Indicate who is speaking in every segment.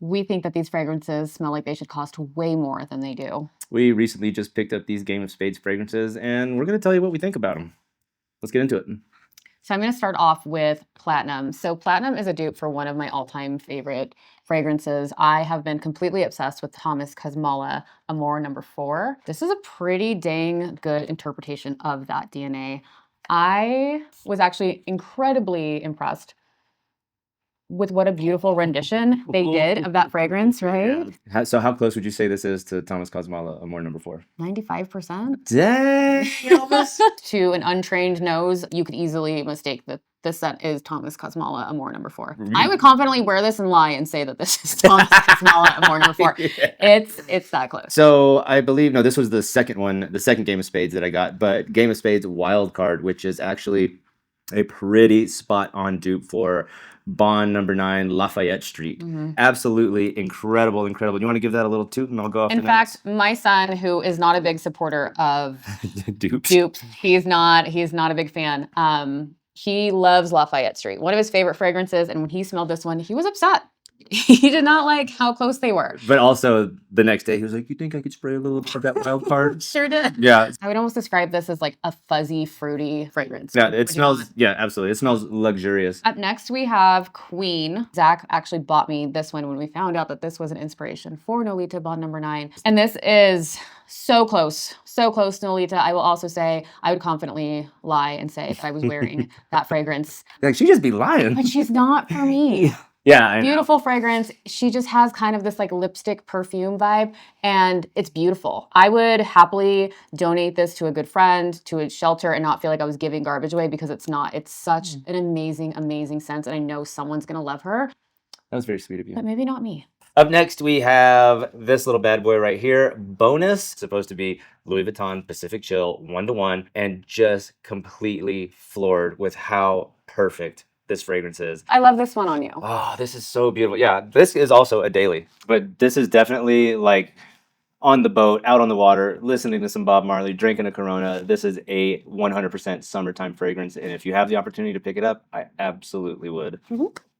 Speaker 1: We think that these fragrances smell like they should cost way more than they do.
Speaker 2: We recently just picked up these Game of Spades fragrances, and we're going to tell you what we think about them. Let's get into it.
Speaker 1: So I'm going to start off with Platinum. So Platinum is a dupe for one of my all-time favorite fragrances. I have been completely obsessed with Thomas Kosmala Amour No. 4. This is a pretty dang good interpretation of that DNA. I was actually incredibly impressed with what a beautiful rendition they did of that fragrance, right?
Speaker 2: Yeah. So how close would you say this is to Thomas Kosmala Amour No. 4?
Speaker 1: 95%.
Speaker 2: Dang, Elvis.
Speaker 1: To an untrained nose, you could easily mistake that this scent is Thomas Kosmala Amour No. 4. I would confidently wear this and lie and say that this is Thomas Kosmala Amour No. 4. Yeah. It's that close.
Speaker 2: So I believe, no, this was the second one, the second Game of Spades that I got, but Game of Spades Wild Card, which is actually a pretty spot-on dupe for Bond No. 9 Lafayette Street. Absolutely incredible. You want to give that a little toot and I'll go off
Speaker 1: In fact, my son, who is not a big supporter of dupes, he's not a big fan. He loves Lafayette Street. One of his favorite fragrances, and when he smelled this one, he was upset. He did not like how close they were.
Speaker 2: But also the next day, he was like, "You think I could spray a little of that Wild Card?"
Speaker 1: Sure did.
Speaker 2: Yeah.
Speaker 1: I would almost describe this as like a fuzzy, fruity fragrance.
Speaker 2: Yeah, it smells, yeah, absolutely. It smells luxurious.
Speaker 1: Up next, we have Queen. Zach actually bought me this one when we found out that this was an inspiration for Nolita Bond No. 9. And this is so close to Nolita. I will also say, I would confidently lie and say if I was wearing that fragrance.
Speaker 2: Like, she just be lying.
Speaker 1: But she's not for me.
Speaker 2: Yeah,
Speaker 1: beautiful fragrance. She just has kind of this like lipstick perfume vibe, and it's beautiful. I would happily donate this to a good friend, to a shelter, and not feel like I was giving garbage away, because it's not. It's such an amazing scent, and I know someone's gonna love her.
Speaker 2: That was very sweet of you.
Speaker 1: But maybe not me.
Speaker 2: Up next, we have this little bad boy right here, Bonus. Supposed to be Louis Vuitton Pacific Chill 1:1, and just completely floored with how perfect this fragrance is.
Speaker 1: I love this one on you.
Speaker 2: Oh, this is so beautiful. Yeah, this is also a daily, but this is definitely like on the boat, out on the water, listening to some Bob Marley, drinking a Corona. This is a 100% summertime fragrance, and if you have the opportunity to pick it up, I absolutely would.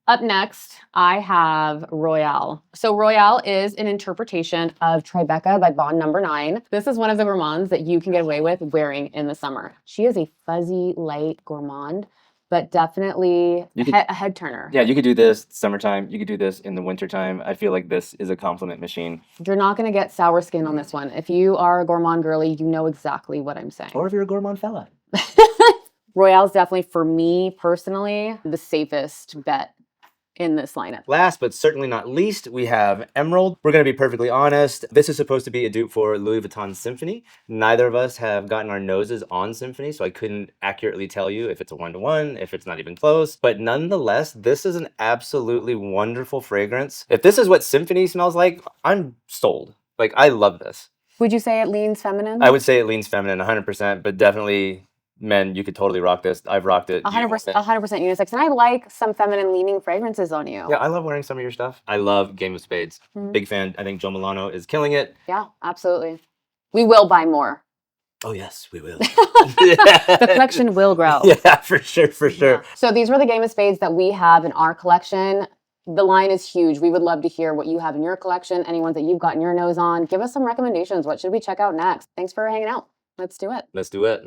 Speaker 1: Up next, I have Royale. So Royale is an interpretation of Tribeca by Bond No. 9. This is one of the gourmands that you can get away with wearing in the summer. She is a fuzzy, light gourmand, but definitely a head turner. Yeah,
Speaker 2: you could do this summertime. You could do this in the wintertime. I feel like this is a compliment machine.
Speaker 1: You're not going to get sour skin on this one. If you are a gourmand girly, you know exactly what I'm saying.
Speaker 2: Or if you're a gourmand fella.
Speaker 1: Royale is definitely, for me personally, the safest bet in this lineup.
Speaker 2: Last but certainly not least, we have Emerald. We're going to be perfectly honest. This is supposed to be a dupe for Louis Vuitton Symphony. Neither of us have gotten our noses on Symphony, so I couldn't accurately tell you if it's a 1:1, if it's not even close. But nonetheless, this is an absolutely wonderful fragrance. If this is what Symphony smells like, I'm sold. Like, I love this.
Speaker 1: Would you say it leans feminine?
Speaker 2: I would say it leans feminine 100%, but definitely men, you could totally rock this. I've rocked it.
Speaker 1: 100% unisex. And I like some feminine leaning fragrances on you.
Speaker 2: Yeah, I love wearing some of your stuff. I love Game of Spades. Big fan. I think Joe Milano is killing it.
Speaker 1: Yeah, absolutely. We will buy more.
Speaker 2: Oh, yes, we will.
Speaker 1: The collection will grow.
Speaker 2: Yeah, for sure. Yeah.
Speaker 1: So these were the Game of Spades that we have in our collection. The line is huge. We would love to hear what you have in your collection, any ones that you've gotten your nose on. Give us some recommendations. What should we check out next? Thanks for hanging out. Let's do it.
Speaker 2: Let's do it.